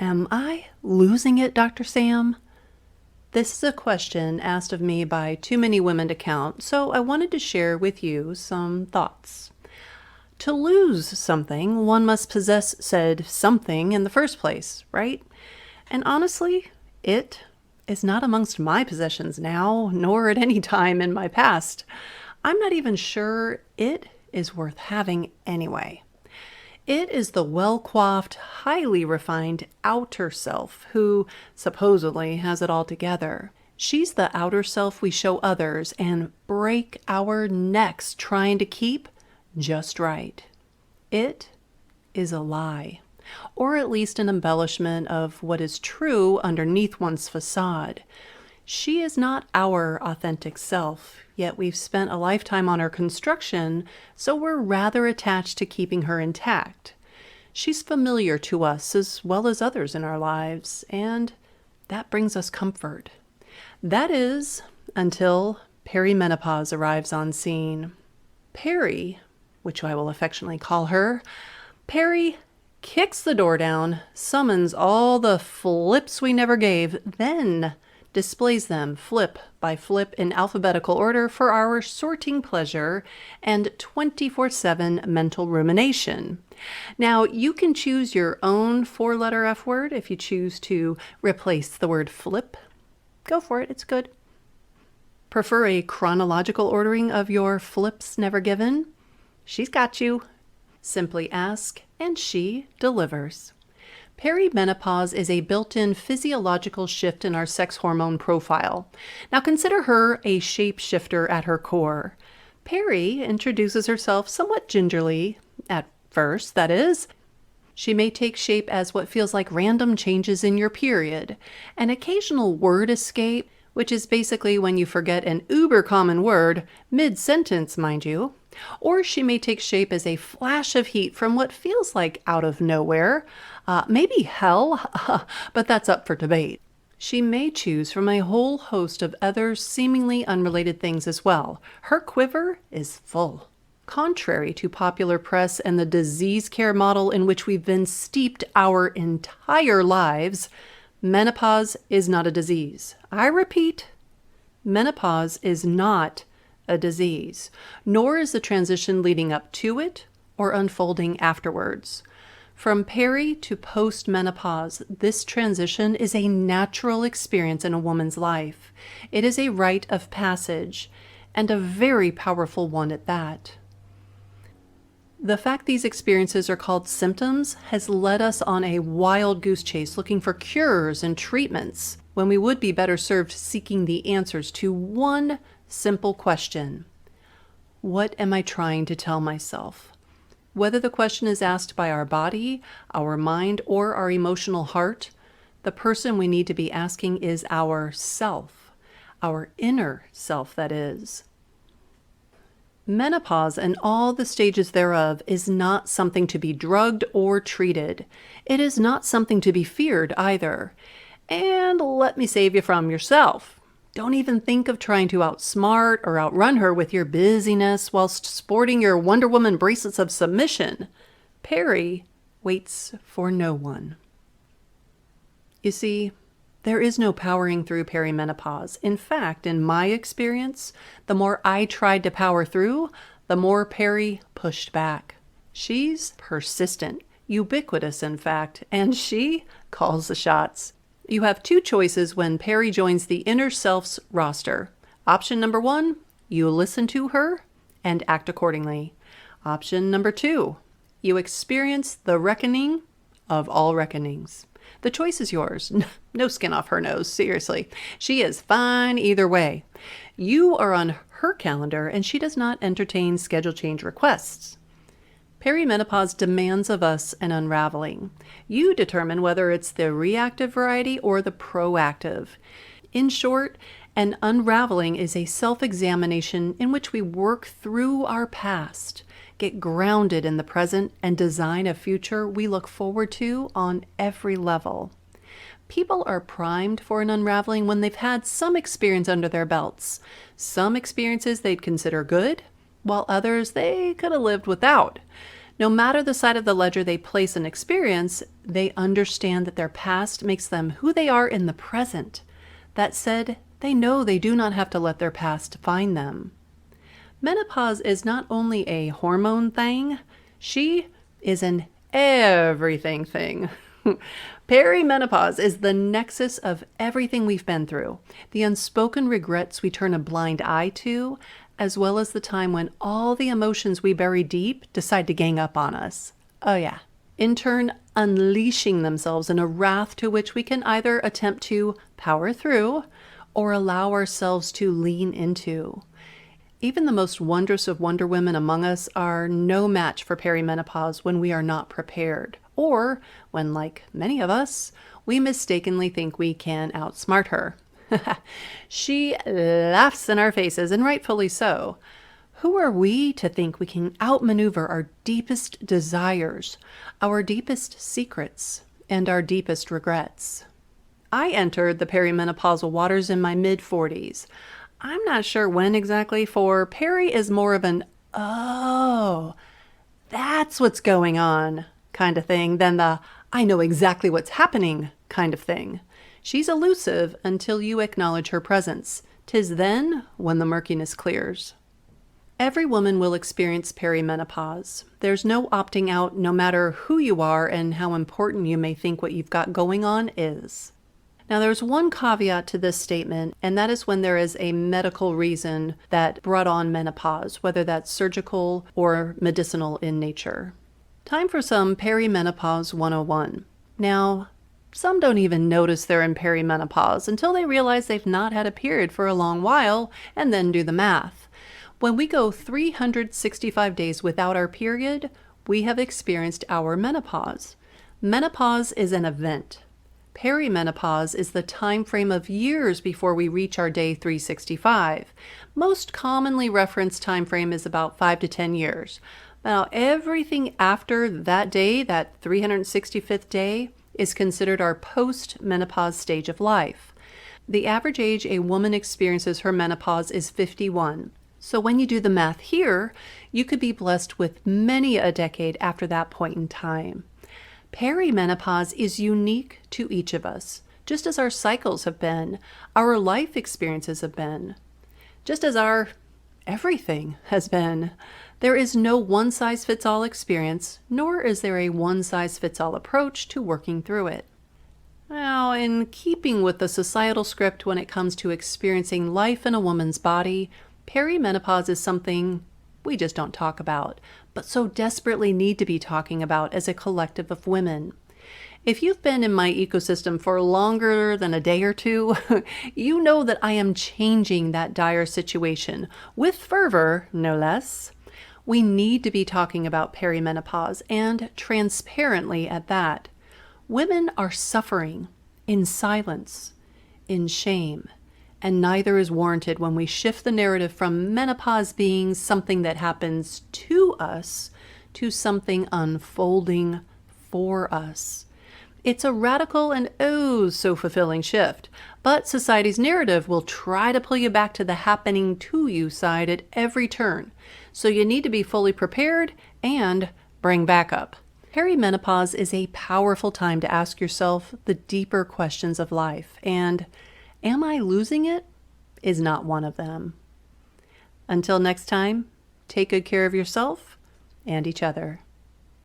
Am I losing it, Dr. Sam? This is a question asked of me by too many women to count, so I wanted to share with you some thoughts. To lose something, one must possess said something in the first place, right? And honestly, it is not amongst my possessions now, nor at any time in my past. I'm not even sure it is worth having anyway. It is the well-coiffed, highly refined outer self who supposedly has it all together. She's the outer self we show others and break our necks trying to keep just right. It is a lie, or at least an embellishment of what is true underneath one's facade. She is not our authentic self, yet we've spent a lifetime on her construction, so we're rather attached to keeping her intact. She's familiar to us as well as others in our lives, and that brings us comfort. That is, until perimenopause arrives on scene. Peri, which I will affectionately call her, Peri kicks the door down, summons all the flips we never gave, then displays them flip by flip in alphabetical order for our sorting pleasure and 24/7 mental rumination. Now, you can choose your own four-letter F word if you choose to replace the word flip. Go for it, it's good. Prefer a chronological ordering of your flips never given? She's got you. Simply ask, and she delivers. Perimenopause is a built-in physiological shift in our sex hormone profile. Now consider her a shapeshifter at her core. Peri introduces herself somewhat gingerly, at first, that is. She may take shape as what feels like random changes in your period, an occasional word escape, which is basically when you forget an uber-common word, mid-sentence, mind you. Or she may take shape as a flash of heat from what feels like out of nowhere, maybe hell, but that's up for debate. She may choose from a whole host of other seemingly unrelated things as well. Her quiver is full. Contrary to popular press and the disease care model in which we've been steeped our entire lives, menopause is not a disease. I repeat, menopause is not a disease, nor is the transition leading up to it or unfolding afterwards. From peri to post-menopause, this transition is a natural experience in a woman's life. It is a rite of passage, and a very powerful one at that. The fact these experiences are called symptoms has led us on a wild goose chase looking for cures and treatments, when we would be better served seeking the answers to one simple question. What am I trying to tell myself? Whether the question is asked by our body, our mind, or our emotional heart, the person we need to be asking is our self, our inner self, that is. Menopause and all the stages thereof is not something to be drugged or treated. It is not something to be feared either. And let me save you from yourself. Don't even think of trying to outsmart or outrun her with your busyness whilst sporting your Wonder Woman bracelets of submission. Peri waits for no one. You see, there is no powering through perimenopause. In fact, in my experience, the more I tried to power through, the more Peri pushed back. She's persistent, ubiquitous in fact, and she calls the shots. You have two choices when Peri joins the inner self's roster. Option number 1, you listen to her and act accordingly. Option number 2, you experience the reckoning of all reckonings. The choice is yours. No skin off her nose, seriously. She is fine either way. You are on her calendar and she does not entertain schedule change requests. Perimenopause demands of us an unraveling. You determine whether it's the reactive variety or the proactive. In short, an unraveling is a self-examination in which we work through our past, get grounded in the present, and design a future we look forward to on every level. People are primed for an unraveling when they've had some experience under their belts. Some experiences they'd consider good, while others they could have lived without. No matter the side of the ledger they place an experience, they understand that their past makes them who they are in the present. That said, they know they do not have to let their past define them. Menopause is not only a hormone thing, she is an everything thing. Perimenopause is the nexus of everything we've been through, the unspoken regrets we turn a blind eye to, as well as the time when all the emotions we bury deep decide to gang up on us. Oh yeah. In turn, unleashing themselves in a wrath to which we can either attempt to power through or allow ourselves to lean into. Even the most wondrous of Wonder Women among us are no match for perimenopause when we are not prepared, or when, like many of us, we mistakenly think we can outsmart her. She laughs in our faces, and rightfully so. Who are we to think we can outmaneuver our deepest desires, our deepest secrets, and our deepest regrets? I entered the perimenopausal waters in my mid-40s. I'm not sure when exactly, for Peri is more of an, oh, that's what's going on kind of thing than the, I know exactly what's happening kind of thing. She's elusive until you acknowledge her presence. 'Tis then when the murkiness clears. Every woman will experience perimenopause. There's no opting out, no matter who you are and how important you may think what you've got going on is. Now, there's one caveat to this statement, and that is when there is a medical reason that brought on menopause, whether that's surgical or medicinal in nature. Time for some Perimenopause 101. Now, some don't even notice they're in perimenopause until they realize they've not had a period for a long while, and then do the math. When we go 365 days without our period, we have experienced our menopause. Menopause is an event. Perimenopause is the time frame of years before we reach our day 365. Most commonly referenced time frame is about 5 to 10 years. Now, everything after that day, that 365th day, is considered our post-menopause stage of life. The average age a woman experiences her menopause is 51. So when you do the math here, you could be blessed with many a decade after that point in time. Perimenopause is unique to each of us, just as our cycles have been, our life experiences have been, just as our everything has been. There is no one-size-fits-all experience, nor is there a one-size-fits-all approach to working through it. Now, in keeping with the societal script when it comes to experiencing life in a woman's body, perimenopause is something we just don't talk about, but so desperately need to be talking about as a collective of women. If you've been in my ecosystem for longer than a day or two, you know that I am changing that dire situation, with fervor, no less. We need to be talking about perimenopause, and transparently at that. Women are suffering in silence, in shame. And neither is warranted when we shift the narrative from menopause being something that happens to us to something unfolding for us. It's a radical and oh so fulfilling shift, but society's narrative will try to pull you back to the happening to you side at every turn. So you need to be fully prepared and bring backup. Perimenopause is a powerful time to ask yourself the deeper questions of life, and am I losing it? Is not one of them. Until next time, take good care of yourself and each other.